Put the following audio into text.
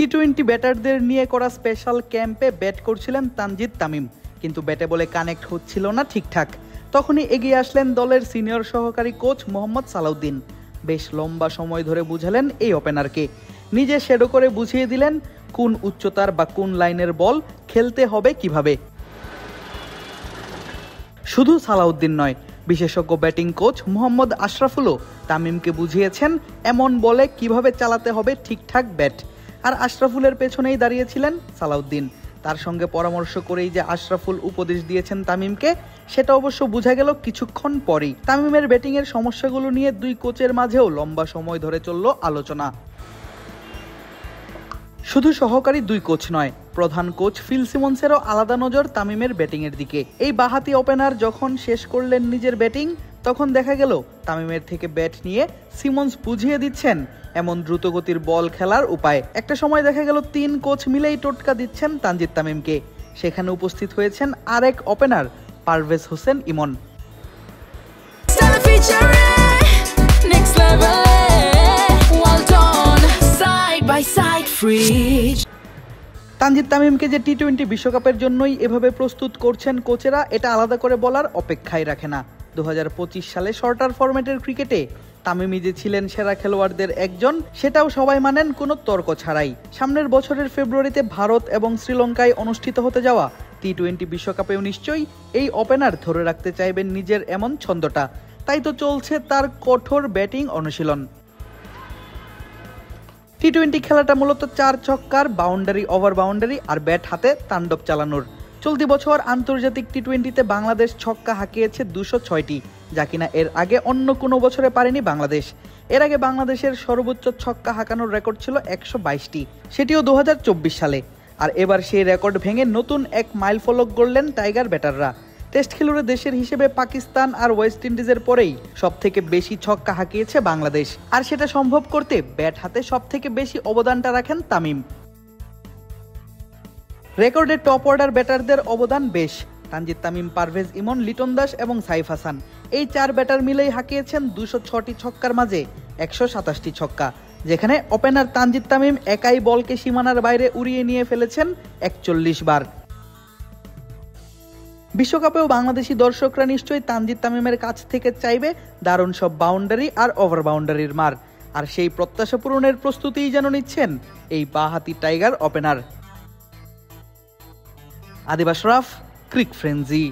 টি-20 ব্যাটারদের নিয়ে করা স্পেশাল ক্যাম্পে ব্যাট করছিলেন তানজিদ তামিম, কিন্তু ব্যাটে বলে কানেক্ট হচ্ছিল না ঠিকঠাক। তখনই এগিয়ে আসলেন দলের সিনিয়র সহকারী কোচ মোহাম্মদ সালাউদ্দিন। বেশ লম্বা সময় ধরে বুঝালেন এই ওপেনারকে, নিজে শ্যাডো করে বুঝিয়ে দিলেন কোন উচ্চতার বা কোন লাইনের বল খেলতে হবে কিভাবে। শুধু সালাউদ্দিন নয়, বিশেষজ্ঞ ব্যাটিং কোচ মোহাম্মদ আশরাফুলও তামিমকে বুঝিয়েছেন এমন বলে কিভাবে চালাতে হবে ঠিকঠাক ব্যাট। আর আশরাফুলের পেছনেই দাঁড়িয়েছিলেন সালাউদ্দিন। তার সঙ্গে পরামর্শ করেই যে আশরাফুল উপদেশ দিয়েছেন তামিমকে, সেটা অবশ্য বোঝা গেল কিছুক্ষণ পরেই। তামিমের ব্যাটিংয়ের সমস্যাগুলো নিয়ে দুই কোচের মাঝেও লম্বা সময় ধরে চলল আলোচনা। শুধু সহকারী দুই কোচ নয়, প্রধান কোচ ফিল সিমন্সেরও আলাদা নজর তামিমের ব্যাটিংয়ের দিকে। এই বাঁহাতি ওপেনার যখন শেষ করলেন নিজের ব্যাটিং, তখন দেখা গেল তামিমের থেকে ব্যাট নিয়ে সিমন্স বুঝিয়ে দিচ্ছেন এমন দ্রুতগতির বল খেলার উপায়। একটা সময় দেখা গেল তিন কোচ মিলেই টোটকা দিচ্ছেন তানজিদ তামিমকে। সেখানে উপস্থিত হয়েছেন আরেক ওপেনার পারভেজ হোসেন ইমন। তানজিদ তামিমকে যে টি-20 বিশ্বকাপের জন্যই এভাবে প্রস্তুত করছেন কোচেরা, এটা আলাদা করে বলার অপেক্ষাই রাখে না। 2025 সালে শর্টার ফরম্যাটের ক্রিকেটে তামিমই যে ছিলেন সেরা খেলোয়াড়দের একজন, সেটাও সবাই মানেন কোনো তর্ক ছাড়াই। সামনের বছরের ফেব্রুয়ারিতে ভারত এবং শ্রীলঙ্কায় অনুষ্ঠিত হতে যাওয়া টি-20 বিশ্বকাপেও নিশ্চয়ই এই ওপেনার ধরে রাখতে চাইবেন নিজের এমন ছন্দটা। তাই তো চলছে তার কঠোর ব্যাটিং অনুশীলন। টি-20 খেলাটা মূলত 4 ছক্কার বাউন্ডারি ওভার বাউন্ডারি আর ব্যাট হাতে তাণ্ডব চালানোর। চলতি বছর আন্তর্জাতিক টি-20তে বাংলাদেশ ছক্কা হাঁকিয়েছে 206টি, যা কিনা এর আগে অন্য কোনো বছরে পারেনি বাংলাদেশ। এর আগে বাংলাদেশের সর্বোচ্চ ছক্কা হাঁকানোর রেকর্ড ছিল 122টি, সেটিও 2024 সালে। আর এবার সেই রেকর্ড ভেঙে নতুন এক মাইলফলক গড়লেন টাইগার ব্যাটাররা। টেস্ট খেলুড়ে দেশের হিসেবে পাকিস্তান আর ওয়েস্ট ইন্ডিজের পরেই সবথেকে বেশি ছক্কা হাঁকিয়েছে বাংলাদেশ। আর সেটা সম্ভব করতে ব্যাট হাতে সবথেকে বেশি অবদানটা রাখেন তামিম। রেকর্ডে টপ অর্ডার ব্যাটারদের অবদান বেশ। তানজিদ তামিম, পারভেজ ইমন, লিটন দাস এবং সাইফ হাসান, এই 4 ব্যাটার মিলেই হাঁকিয়েছেন 206টি ছক্কার মাঝে 127টি ছক্কা, যেখানে ওপেনার তানজিদ তামিম একাই বলকে সীমানার বাইরে উড়িয়ে নিয়ে ফেলেছেন 41 বার। বিশ্বকাপেও বাংলাদেশি দর্শকরা নিশ্চয়ই তানজিদ তামিমের কাছ থেকে চাইবে দারুণ সব বাউন্ডারি আর ওভার বাউন্ডারির মার। আর সেই প্রত্যাশা পূরণের প্রস্তুতিই যেন নিচ্ছেন এই বাঁহাতি tiger opener. Adib Ashraf, cric frenzy.